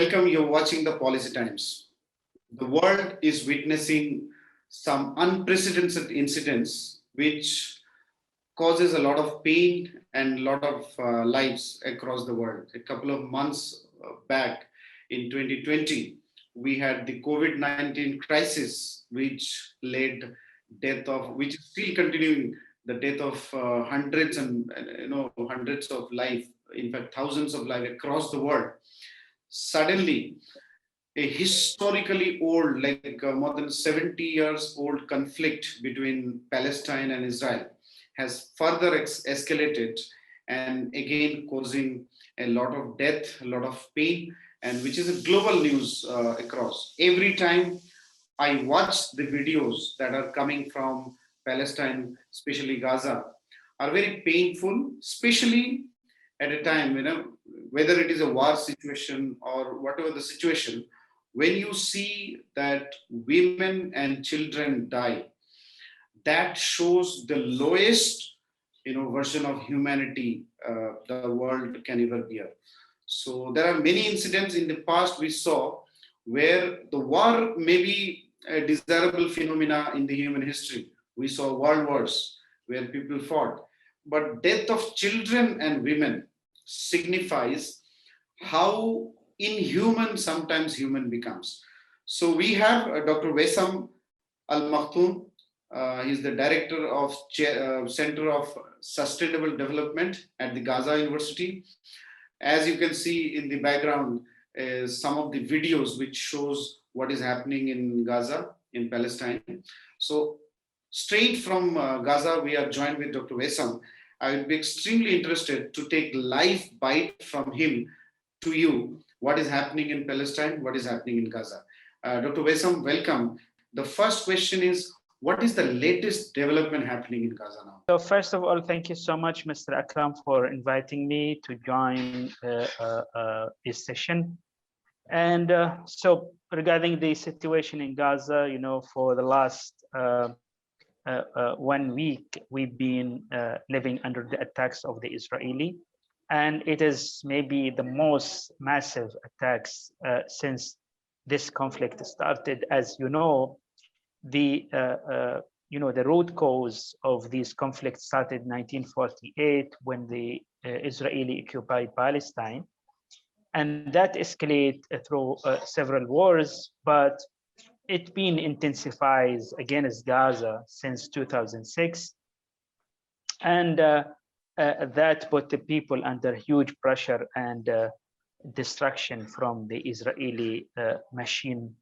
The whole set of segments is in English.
welcome. You're watching the Policy Times. The world is witnessing some unprecedented incidents which causes a lot of pain and a lot of lives across the world. A couple of months back in 2020, we had the COVID-19 crisis, which led which is still continuing, the death of hundreds and hundreds of life, in fact thousands of life across the world. Suddenly, a historically old, like more than 70 years old conflict between Palestine and Israel has further escalated and again causing a lot of death, a lot of pain, and which is a global news across. Every time I watch the videos that are coming from Palestine, especially Gaza, are very painful, especially at a time, whether it is a war situation or whatever the situation, when you see that women and children die, that shows the lowest version of humanity the world can ever bear. So there are many incidents in the past we saw where the war may be a desirable phenomena in the human history. We saw world wars where people fought, but death of children and women signifies how inhuman sometimes human becomes. So we have Dr. Wesam Al Maktoum. He's the director of Center of Sustainable Development at the Gaza University. As you can see in the background, some of the videos which shows what is happening in Gaza, in Palestine. So straight from Gaza, we are joined with Dr. Wesam. I would be extremely interested to take live bite from him to you. What is happening in Palestine? What is happening in Gaza? Dr. Wesam, welcome. The first question is, what is the latest development happening in Gaza now? So first of all, thank you so much, Mr. Akram, for inviting me to join this session. And so regarding the situation in Gaza, for the last 1 week, we've been living under the attacks of the Israeli. And it is maybe the most massive attacks since this conflict started. As you know, the root cause of these conflicts started in 1948 when the Israeli occupied Palestine, and that escalated through several wars, but it's been intensified against Gaza since 2006, and that put the people under huge pressure and destruction from the Israeli machine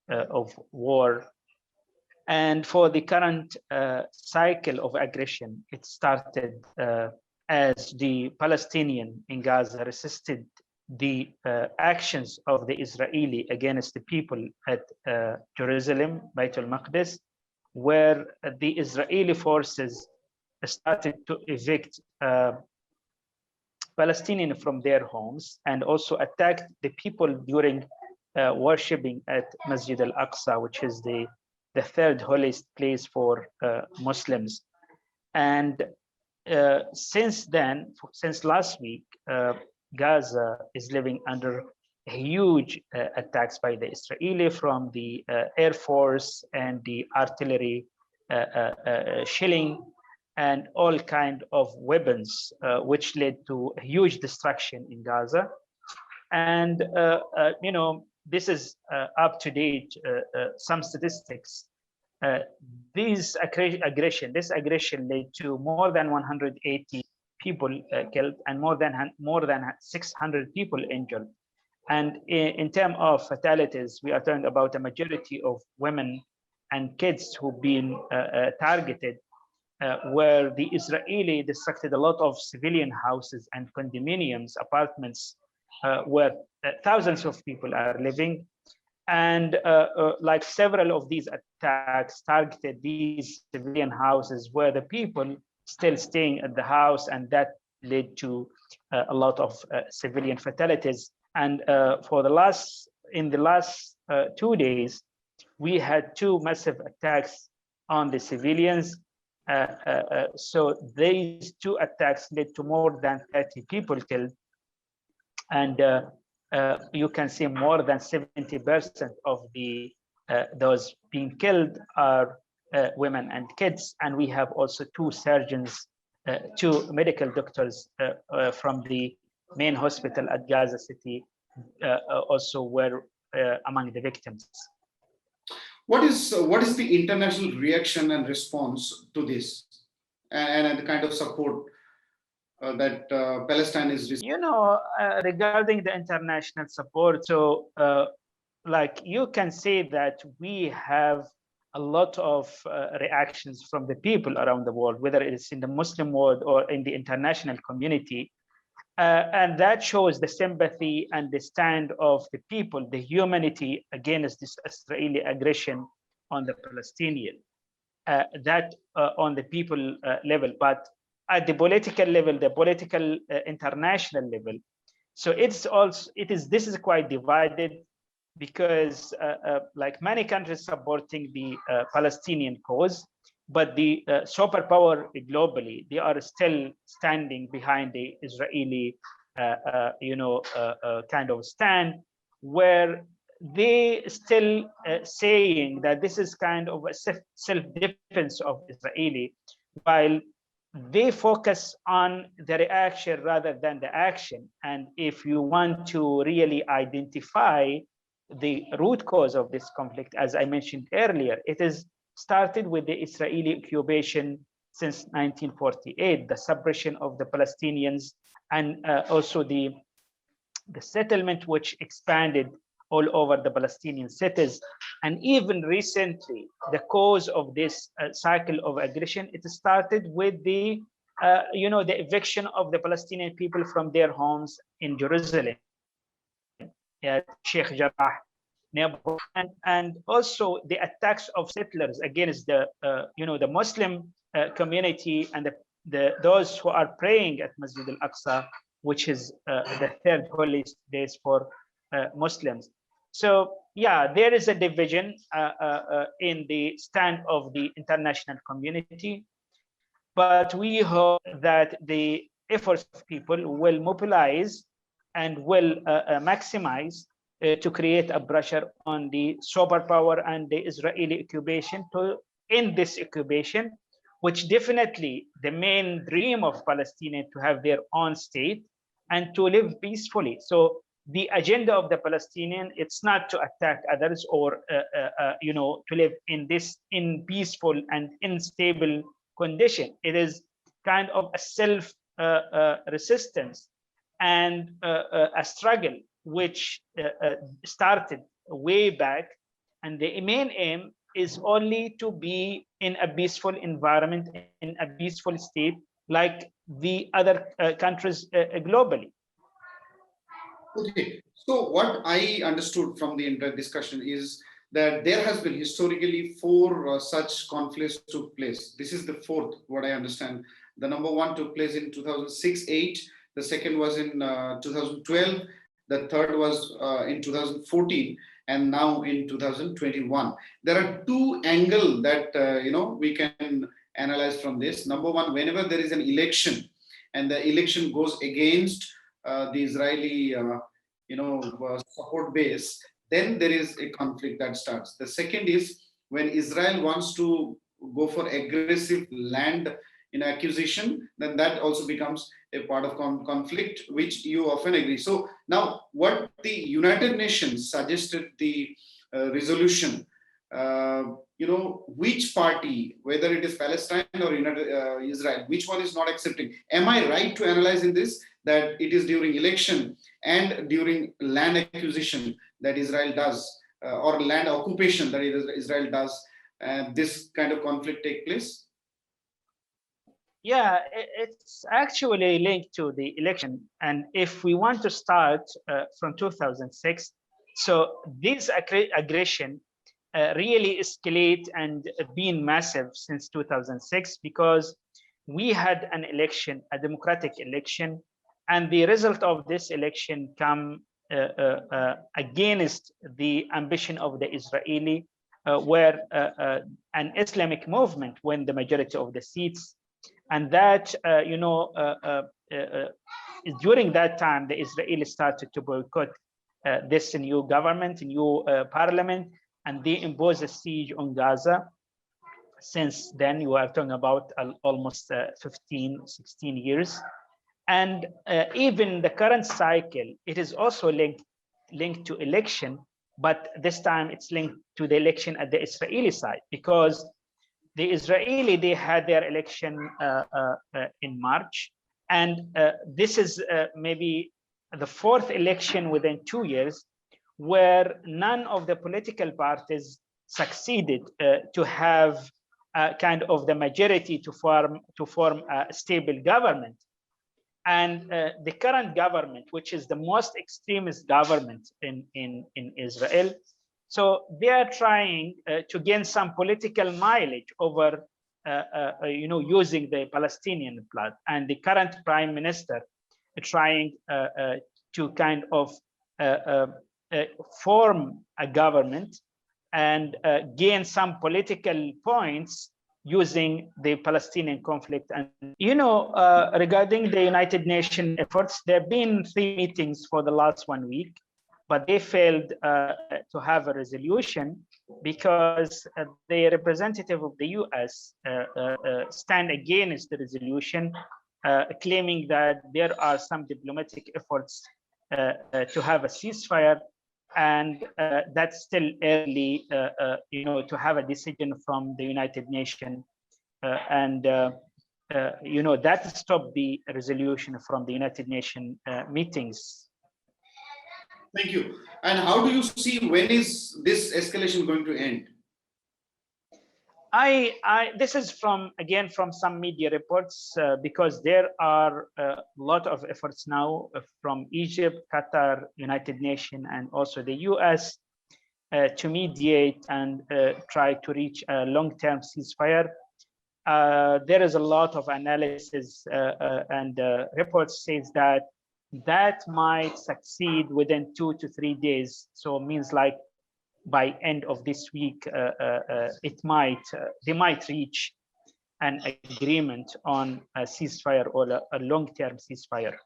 of war. And for the current cycle of aggression, it started as the Palestinian in Gaza resisted the actions of the Israeli against the people at Jerusalem, Beit al-Maqdis, where the Israeli forces started to evict Palestinians from their homes and also attacked the people during worshipping at Masjid al-Aqsa, which is the third holiest place for Muslims. And since then, since last week, Gaza is living under huge attacks by the Israeli from the Air Force and the artillery shelling and all kind of weapons, which led to huge destruction in Gaza. And this is up to date, some statistics. This aggression led to more than 180 people killed and more than 600 people injured. And in terms of fatalities, we are talking about a majority of women and kids who've been targeted, where the Israeli destructed a lot of civilian houses and condominiums, apartments, where thousands of people are living. And like several of these attacks targeted these civilian houses where the people still staying at the house, and that led to a lot of civilian fatalities. And in the last 2 days, we had 2 massive attacks on the civilians. So these 2 attacks led to more than 30 people killed. And you can see more than 70% of the those being killed are women and kids. And we have also two surgeons, two medical doctors from the main hospital at Gaza City also were among the victims. What is the international reaction and response to this, and the kind of support that Palestine is receiving? You know, regarding the international support, so like you can say that we have a lot of reactions from the people around the world, whether it's in the Muslim world or in the international community. And that shows the sympathy and the stand of the people, the humanity against this Israeli aggression on the Palestinian. That on the people level, but at the political level, the political international level. So this is quite divided, because like many countries supporting the Palestinian cause, but the superpower globally, they are still standing behind the Israeli, kind of stand, where they still saying that this is kind of a self-defense of Israeli, while they focus on the reaction rather than the action. And if you want to really identify the root cause of this conflict, as I mentioned earlier, it is started with the Israeli occupation since 1948, the suppression of the Palestinians, and also the settlement which expanded all over the Palestinian cities. And even recently, the cause of this cycle of aggression, it started with the the eviction of the Palestinian people from their homes in Jerusalem, at Sheikh Jarrah, and also the attacks of settlers against the the Muslim community and those who are praying at Masjid al-Aqsa, which is the third holiest place for Muslims. So yeah, there is a division in the stand of the international community, but we hope that the efforts of people will mobilize and will maximize to create a pressure on the superpower and the Israeli occupation to end this occupation, which definitely the main dream of Palestinians to have their own state and to live peacefully. So the agenda of the Palestinian, it's not to attack others or to live in peaceful and unstable condition. It is kind of a self resistance and a struggle which started way back, and the main aim is only to be in a peaceful environment, in a peaceful state, like the other countries globally. Okay, so what I understood from the entire discussion is that there has been historically four such conflicts took place. This is the fourth, what I understand. The number one took place in 2006-8. The second was in 2012. The third was in 2014, and now in 2021. There are two angles that we can analyze from this. Number one, whenever there is an election, and the election goes against the Israeli, support base, then there is a conflict that starts. The second is when Israel wants to go for aggressive land acquisition, then that also becomes a part of conflict, which you often agree. So now, what the United Nations suggested the resolution, which party, whether it is Palestine or Israel, which one is not accepting? Am I right to analyze in this that it is during election and during land acquisition that Israel does, or land occupation that Israel does, this kind of conflict take place? Yeah, it's actually linked to the election. And if we want to start from 2006, so this aggression really escalate and been massive since 2006, because we had an election, a democratic election, and the result of this election come against the ambition of the Israeli, where an Islamic movement won the majority of the seats. And that, during that time, the Israelis started to boycott this new government, new parliament, and they impose a siege on Gaza. Since then, you are talking about almost 15, 16 years. And even the current cycle, it is also linked to election, but this time it's linked to the election at the Israeli side, because the Israeli, they had their election in March. And this is maybe the fourth election within 2 years where none of the political parties succeeded to have kind of the majority to form a stable government. And the current government, which is the most extremist government in Israel, so they are trying to gain some political mileage over, using the Palestinian blood. And the current prime minister trying to kind of form a government and gain some political points using the Palestinian conflict. And regarding the United Nations efforts, there have been 3 meetings for the last 1 week, but they failed to have a resolution because the representative of the US stand against the resolution, claiming that there are some diplomatic efforts to have a ceasefire, and that's still early, to have a decision from the United Nations, that stopped the resolution from the United Nations meetings. Thank you. And how do you see, when is this escalation going to end? This is from some media reports, because there are a lot of efforts now from Egypt, Qatar, United Nations, and also the US to mediate and try to reach a long-term ceasefire. There is a lot of analysis and reports says that might succeed within 2 to 3 days. So it means like by end of this week, they might reach an agreement on a ceasefire or a long-term ceasefire.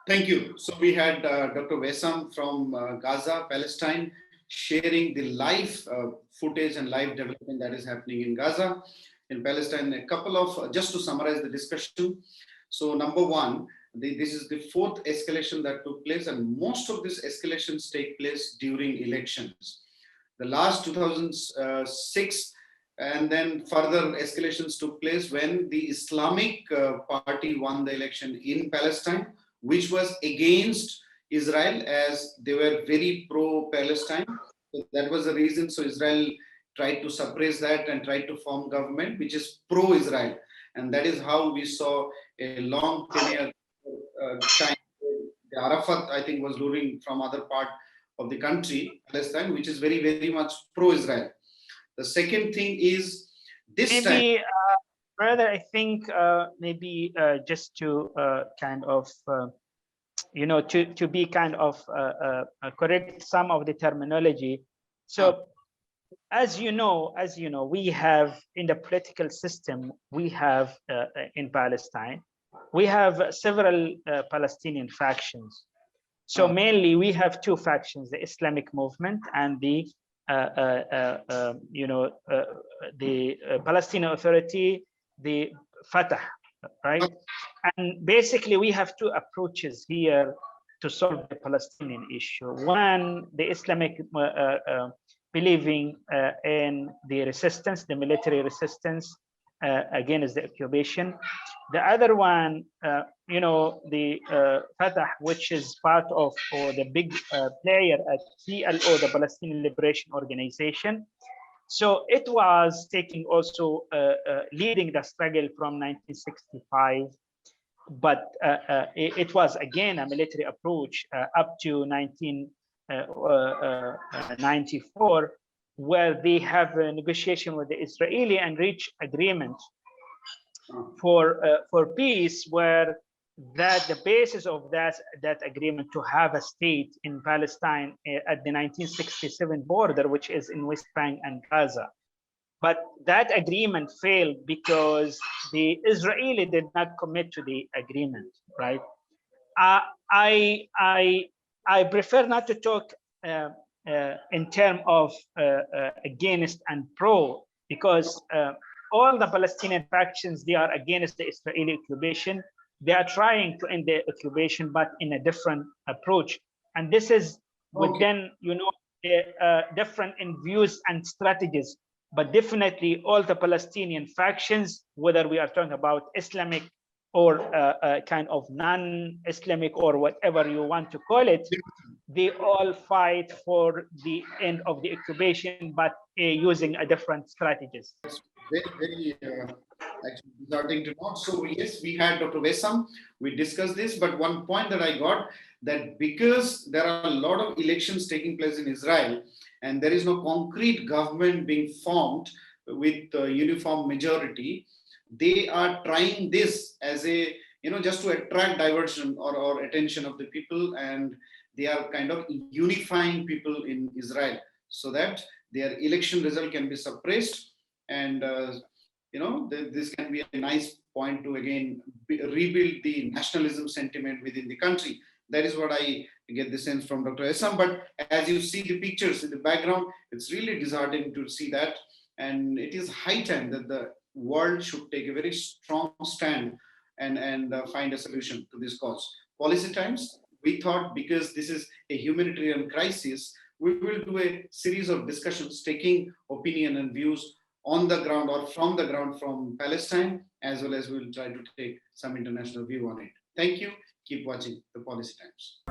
Thank you. So we had Dr. Wesam from Gaza, Palestine, sharing the live footage and live development that is happening in Gaza, in Palestine. A couple of, just to summarize the discussion. So number one, this is the 4th escalation that took place, and most of these escalations take place during elections. The last 2006, and then further escalations took place when the Islamic Party won the election in Palestine, which was against Israel, as they were very pro-Palestine. So that was the reason. So Israel tried to suppress that and tried to form government which is pro-Israel, and that is how we saw a long tenure time. Arafat, I think, was ruling from other part of the country, Palestine, which is very, very much pro-Israel. The second thing is this maybe, time. brother, I think maybe just to kind of, to be kind of correct some of the terminology. So, as you know, we have in the political system, we have in Palestine, we have several Palestinian factions. So mainly we have 2 factions: the Islamic movement and the Palestinian Authority, the Fatah, right? And basically we have 2 approaches here to solve the Palestinian issue. One, the Islamic believing in the resistance, the military resistance against the occupation. The other one, the Fatah, which is part of, or the big player at PLO, the Palestinian Liberation Organization. So it was taking also leading the struggle from 1965, but it was again a military approach up to 1994, where they have a negotiation with the Israeli and reach agreement for peace, where the basis of that agreement to have a state in Palestine at the 1967 border, which is in West Bank and Gaza. But that agreement failed because the Israeli did not commit to the agreement, right? I I prefer not to talk in terms of against and pro, because all the Palestinian factions, they are against the Israeli occupation. They are trying to end the occupation, but in a different approach. And this is within, different in views and strategies. But definitely all the Palestinian factions, whether we are talking about Islamic or kind of non-Islamic or whatever you want to call it, they all fight for the end of the occupation, but using a different strategies. Very actually disheartening to know. So yes, we had Dr. Wesam. We discussed this, but one point that I got, that because there are a lot of elections taking place in Israel, and there is no concrete government being formed with a uniform majority, they are trying this as a, just to attract diversion or attention of the people, and they are kind of unifying people in Israel so that their election result can be suppressed, and this can be a nice point to again rebuild the nationalism sentiment within the country. That is what I get the sense from Dr. Essam. But as you see the pictures in the background, it's really disheartening to see that, and it is high time that the world should take a very strong stand and find a solution to this cause. Policy Times, we thought, because this is a humanitarian crisis, we will do a series of discussions taking opinion and views on the ground or from the ground from Palestine, as well as we'll try to take some international view on it. Thank you. Keep watching the Policy Times.